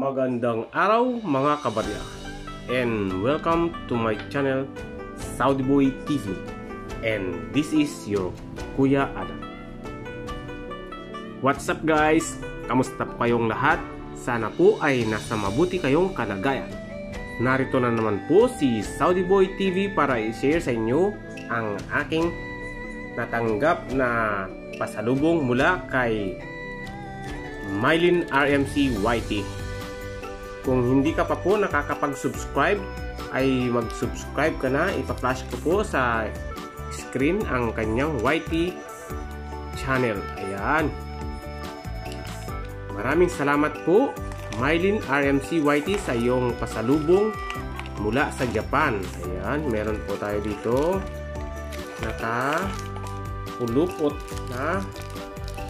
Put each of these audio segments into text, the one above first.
Magandang araw mga kabarya, and welcome to my channel Saudi Boy TV, and this is your Kuya Adam. What's up guys? Kamusta po kayong lahat? Sana po ay nasa mabuti kayong kalagayan. Narito na naman po si Saudi Boy TV para i-share sa inyo ang aking natanggap na pasalubong mula kay Mylene RMC YT. Kung hindi ka pa po nakakapag-subscribe, ay mag-subscribe ka na. Ipa-flash ko po sa screen ang kanyang YT channel. Ayan. Maraming salamat po, Mylene RMC YT, sa iyong pasalubong mula sa Japan. Ayan, meron po tayo dito naka-pulupot na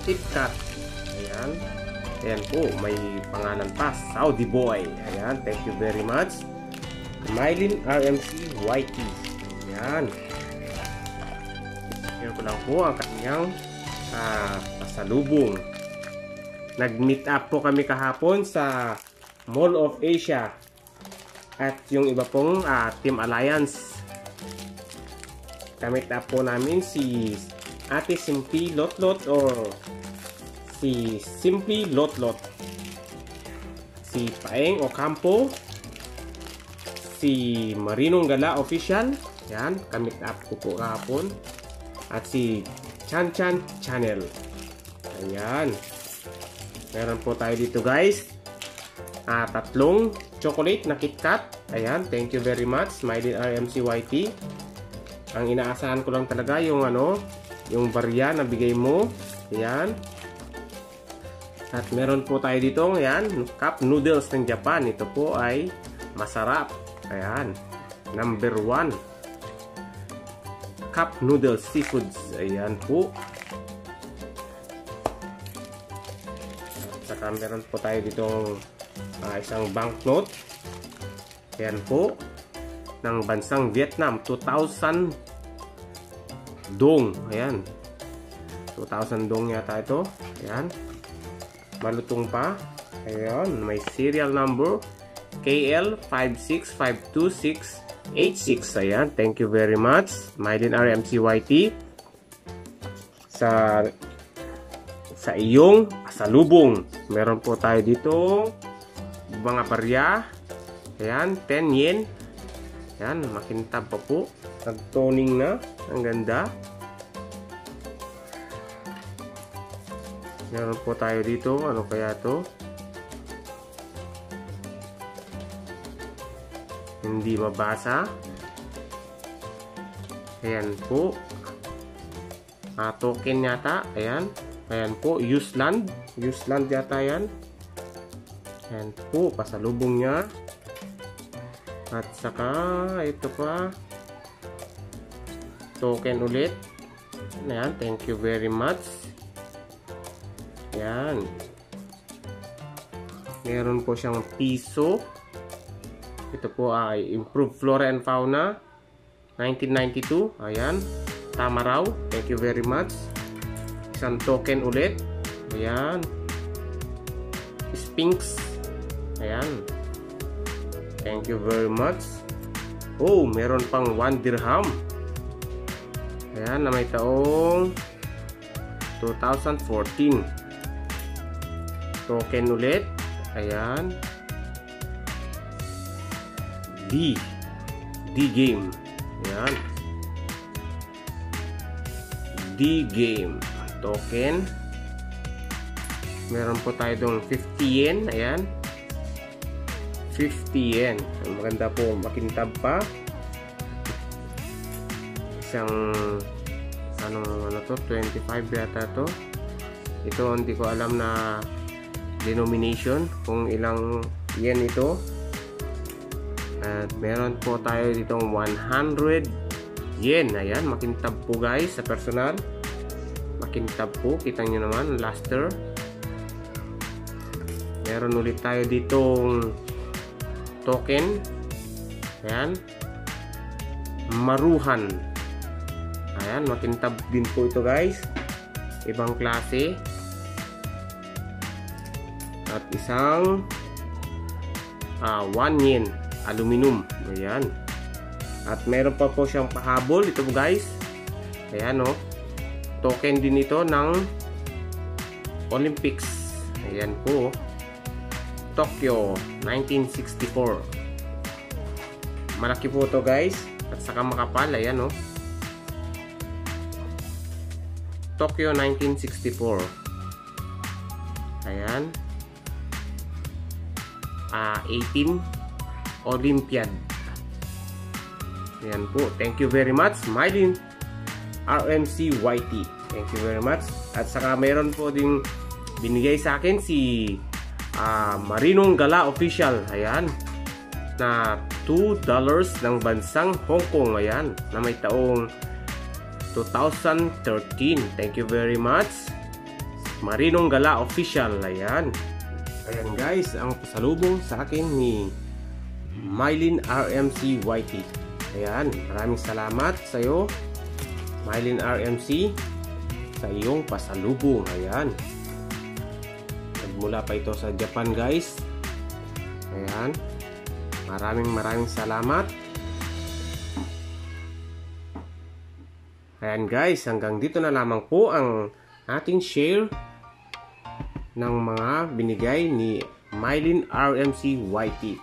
KitKat. Ayan. Ayan po, may pangalan pa, Saudi Boy. Ayan, thank you very much, Mylene RMC YT. Ayan. Share ko lang po ang kanyang pasalubong. Nag-meet up po kami kahapon sa Mall of Asia. At yung iba pong Team Alliance. Kamit up po namin si Ate Simply Lotlot or si Simply Lotlot, si Paeng Ocampo, si Marinong Gala Official, yan, kamit up ko po kahapon, at si Chan Chan Channel. Ayan, meron po tayo dito guys, tatlong chocolate na KitKat. Ayan, thank you very much Mylene RMC YT. Ang inaasahan ko lang talaga yung yung barya na bigay mo. Ayan. At meron po tayo dito, ayan, cup noodles ng Japan. Ito po ay masarap. Ayan, number 1 cup noodles seafoods. Ayan po. At saka meron po tayo dito isang banknote. Ayan po, ng bansang Vietnam, 2,000 dong. Ayan, 2,000 dong yata ito. Ayan, malutong pa. Ayan, may serial number KL5652686. Ayan, thank you very much Mylene RMC YT sa iyong pasalubong. Meron po tayo dito mga barya. Ayan, 10 yen. Ayan, makintab pa po. Nag-toning na. Ang ganda. Meron po tayo dito. Ano kaya to? Hindi mabasa. Ayan po. Token yata. Ayan. Ayan po. Useland. Useland yata yan. Ayan po. Pasalubong niya. At saka ito pa. Token ulit. Ayan. Thank you very much. Yan. Meron po siyang piso. Ito po ay Improved Flora and Fauna 1992. Ayan. Tama raw. Thank you very much. Isang token ulit. Ayan. Sphinx. Ayan. Thank you very much. Oh, meron pang 1 dirham. Ayan, na may taong 2014. Token ulit. Ayan. D game. Ayan. D game. Token. Meron po tayo dong 50 yen. Ayan. 50 yen. Maganda po. Makintab pa. Isang ano to? 25 yata to. Ito hindi ko alam na denomination kung ilang yen ito. At meron po tayo ditong 100 yen. Ayan, makintab po guys sa personal. Makintab po, kita nyo naman, luster. Meron ulit tayo ditong token. Ayan, Maruhan. Ayan, makintab din po ito guys. Ibang klase. At isang 1 yen aluminum. Ayan. At meron pa po siyang pahabol ito guys. Ayan o. Token din ito ng Olympics. Ayan po. Tokyo 1964. Malaki po ito guys. At saka makapal. Ayan o. Tokyo 1964. Ayan. 18 Olympiad. Ayan po. Thank you very much, Mylene RMC YT. Thank you very much. At saka mayroon po ding binigay sa akin si Marinong Gala Official. Ayan. Na $2 ng bansang Hong Kong. Ayan. Na may taong 2013. Thank you very much, Marinong Gala Official. Ayan. Ayan guys, ang pasalubong sa akin ni Mylene RMC YT. Ayan, maraming salamat sa iyo, Mylene RMC, sa iyong pasalubong. Ayan. Nagmula pa ito sa Japan guys. Ayan. Maraming salamat. Ayan guys, hanggang dito na lamang po ang ating share ng mga binigay ni Mylene RMC YT.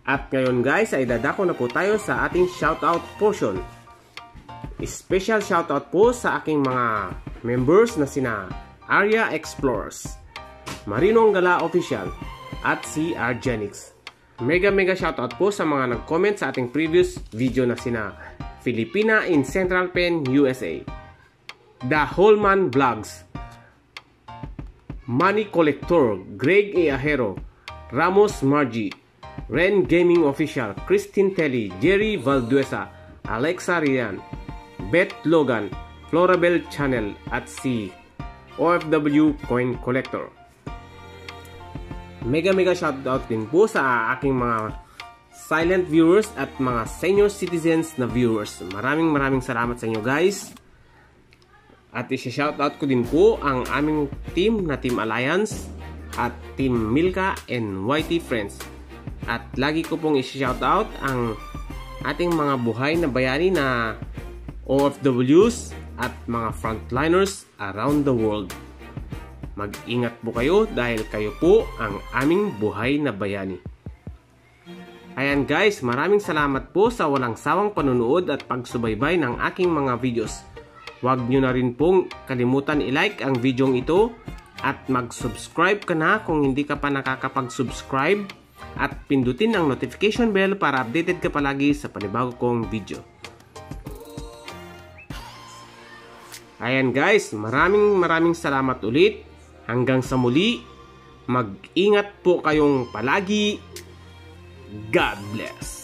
At ngayon guys ay dadako na po tayo sa ating shoutout portion. Special shoutout po sa aking mga members na sina Arya Explorers, Marinong Gala Official at si Argenix. Mega shoutout po sa mga nag-comment sa ating previous video na sina Filipina in Central Pen, USA, The Holman Vlogs, Money Collector, Greg A. Ahero, Ramos Margie, Ren Gaming Official, Christine Telly, Jerry Valduesa, Alexa Rian, Beth Logan, Florabel Channel at si OFW Coin Collector. Mega shoutout din po sa aking mga silent viewers at mga senior citizens na viewers. Maraming salamat sa inyo guys. At i-shoutout ko din po ang aming team na Team Alliance at Team Milka and YT Friends. At lagi ko pong i-shoutout ang ating mga buhay na bayani na OFWs at mga frontliners around the world. Mag-ingat po kayo dahil kayo po ang aming buhay na bayani. Ayan guys, maraming salamat po sa walang sawang panunood at pagsubaybay ng aking mga videos. Huwag nyo na rin pong kalimutan i-like ang video ito at mag-subscribe ka na kung hindi ka pa nakakapag-subscribe at pindutin ang notification bell para updated ka palagi sa panibago kong video. Ayan guys, maraming salamat ulit. Hanggang sa muli, mag-ingat po kayong palagi. God bless.